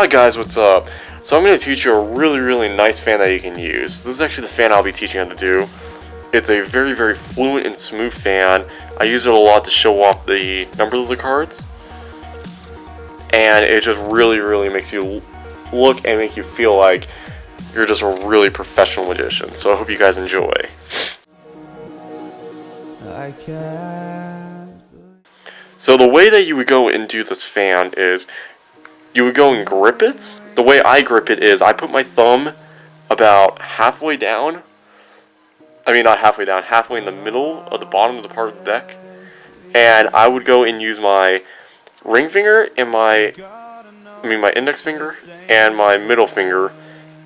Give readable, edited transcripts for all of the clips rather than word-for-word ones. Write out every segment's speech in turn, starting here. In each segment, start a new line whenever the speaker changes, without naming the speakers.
Hi guys, what's up? So I'm going to teach you a really nice fan that you can use. This is actually the fan I'll be teaching you how to do. It's a very fluent and smooth fan. I use it a lot to show off the numbers of the cards. And it just really makes you look and make you feel like you're just a really professional magician. So I hope you guys enjoy. So the way that you would go and do this fan is you would go and grip it. The way I grip it is I put my thumb about halfway down. I mean, not halfway down, halfway in the middle of the bottom of the part of the deck. And I would go and use my ring finger and my index finger and my middle finger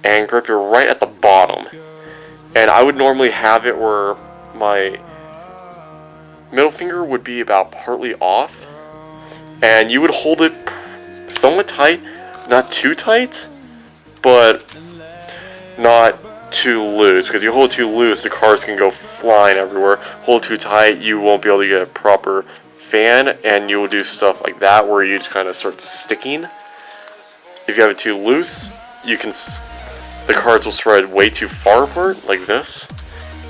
and grip it right at the bottom. And I would normally have it where my middle finger would be about partly off. And you would hold it somewhat tight, not too tight, but not too loose, because you hold it too loose, the cards can go flying everywhere. Hold it too tight, you won't be able to get a proper fan, and you will do stuff like that where you just kind of start sticking. If you have it too loose, the cards will spread way too far apart, like this,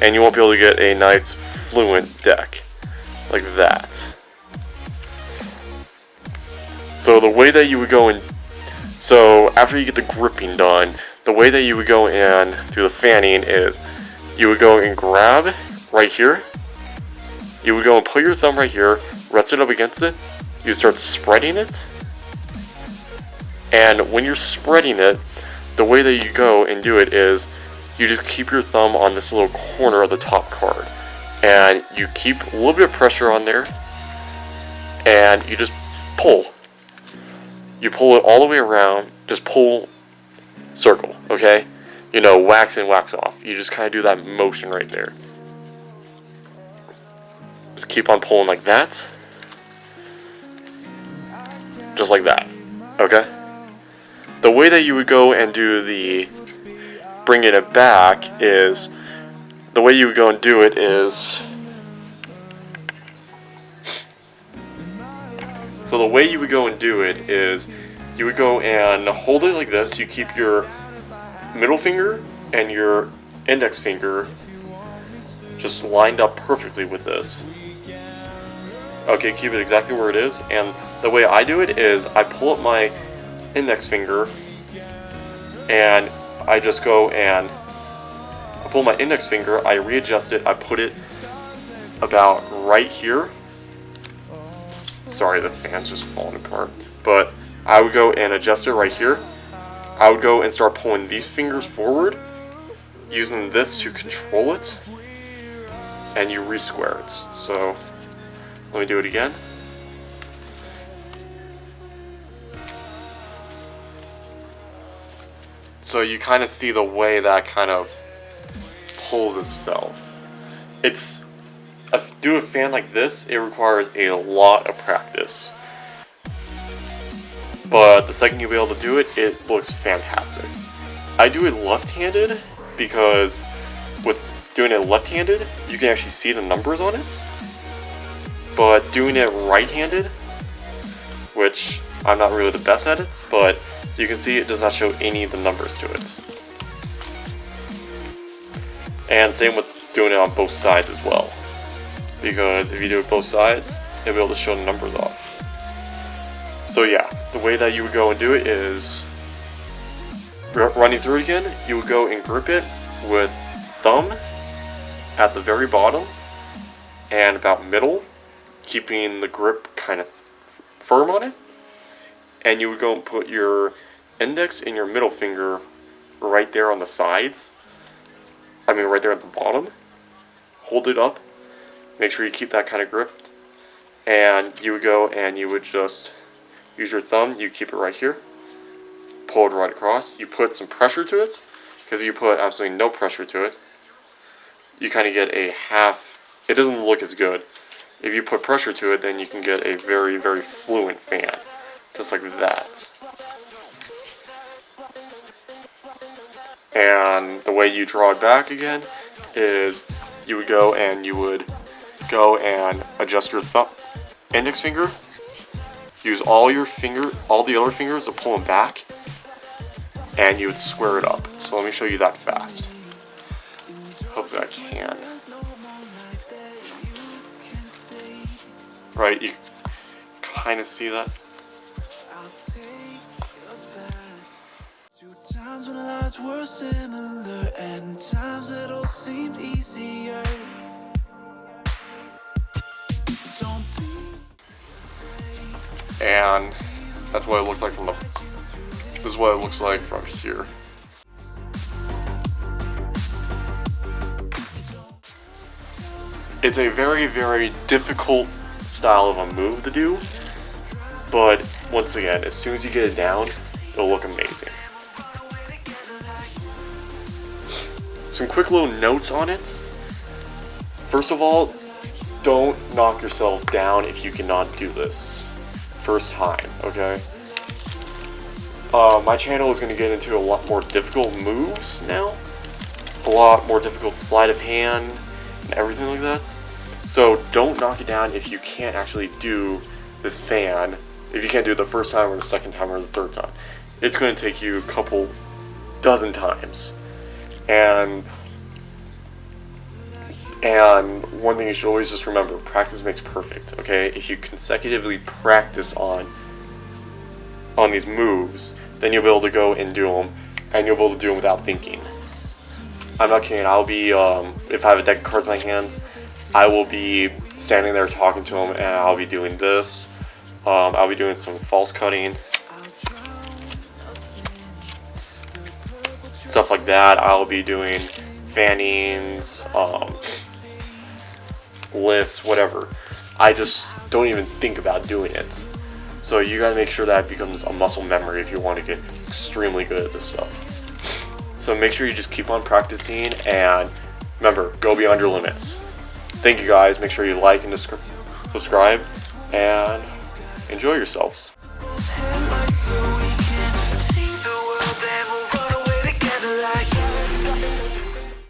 and you won't be able to get a nice fluent deck, like that. So the way that you would go so after you get the gripping done, the way that you would go and do the fanning is you would go and grab right here. You would go and put your thumb right here, rest it up against it. You start spreading it. And when you're spreading it, the way that you go and do it is you just keep your thumb on this little corner of the top card. And you keep a little bit of pressure on there. And you just pull. You pull it all the way around, just pull, circle, okay? You know, wax in, wax off. You just kind of do that motion right there. Just keep on pulling like that. Just like that, okay? The way that you would go and do the bringing it back is, the way you would go and do it is, so the way you would go and do it is you would go and hold it like this. You keep your middle finger and your index finger just lined up perfectly with this. Okay, keep it exactly where it is. And the way I do it is I pull up my index finger and I just go and I pull my index finger, I readjust it, I put it about right here. Sorry, the fan's just falling apart. But I would go and adjust it right here. I would go and start pulling these fingers forward, using this to control it, and you re-square it. So, let me do it again. So you kind of see the way that kind of pulls itself. Do a fan like this, it requires a lot of practice. But the second you'll be able to do it, it looks fantastic. I do it left-handed because with doing it left-handed, you can actually see the numbers on it. But doing it right-handed, which I'm not really the best at it, but you can see it does not show any of the numbers to it. And same with doing it on both sides as well. Because if you do it both sides, you'll be able to show the numbers off. So yeah, the way that you would go and do it is, running through it again, you would go and grip it with thumb at the very bottom and about middle, keeping the grip kind of firm on it. And you would go and put your index and your middle finger right there on the sides. Right there at the bottom. Hold it up. Make sure you keep that kind of gripped. And you would go and you would just use your thumb. You keep it right here. Pull it right across. You put some pressure to it. Because if you put absolutely no pressure to it, you kind of get a half. It doesn't look as good. If you put pressure to it, then you can get a very fluent fan. Just like that. And the way you draw it back again is you would go and adjust your index finger. Use all the other fingers to pull them back, and you would square it up. So let me show you that fast. Hopefully I can. Right, you kind of see that?
Times when lives were similar and times that all seemed easier.
And that's what it looks like from the. This is what it looks like from here. It's a very, very difficult style of a move to do, but once again, as soon as you get it down, it'll look amazing. Some quick little notes on it. First of all, don't knock yourself down if you cannot do this first time, okay? My channel is going to get into a lot more difficult moves now. A lot more difficult sleight of hand and everything like that. So don't knock it down if you can't actually do this fan. If you can't do it the first time or the second time or the third time. It's going to take you a couple dozen times. And one thing you should always just remember, practice makes perfect, okay? If you consecutively practice on these moves, then you'll be able to go and do them, and you'll be able to do them without thinking. I'm not kidding. I'll be, if I have a deck of cards in my hands, I will be standing there talking to them, and I'll be doing this. I'll be doing some false cutting. Stuff like that. I'll be doing fannings, lifts, whatever. I just don't even think about doing it. So you gotta make sure that becomes a muscle memory if you want to get extremely good at this stuff. So make sure you just keep on practicing, and remember, go beyond your limits. Thank you guys. Make sure you like and subscribe, and enjoy yourselves.
Headlights so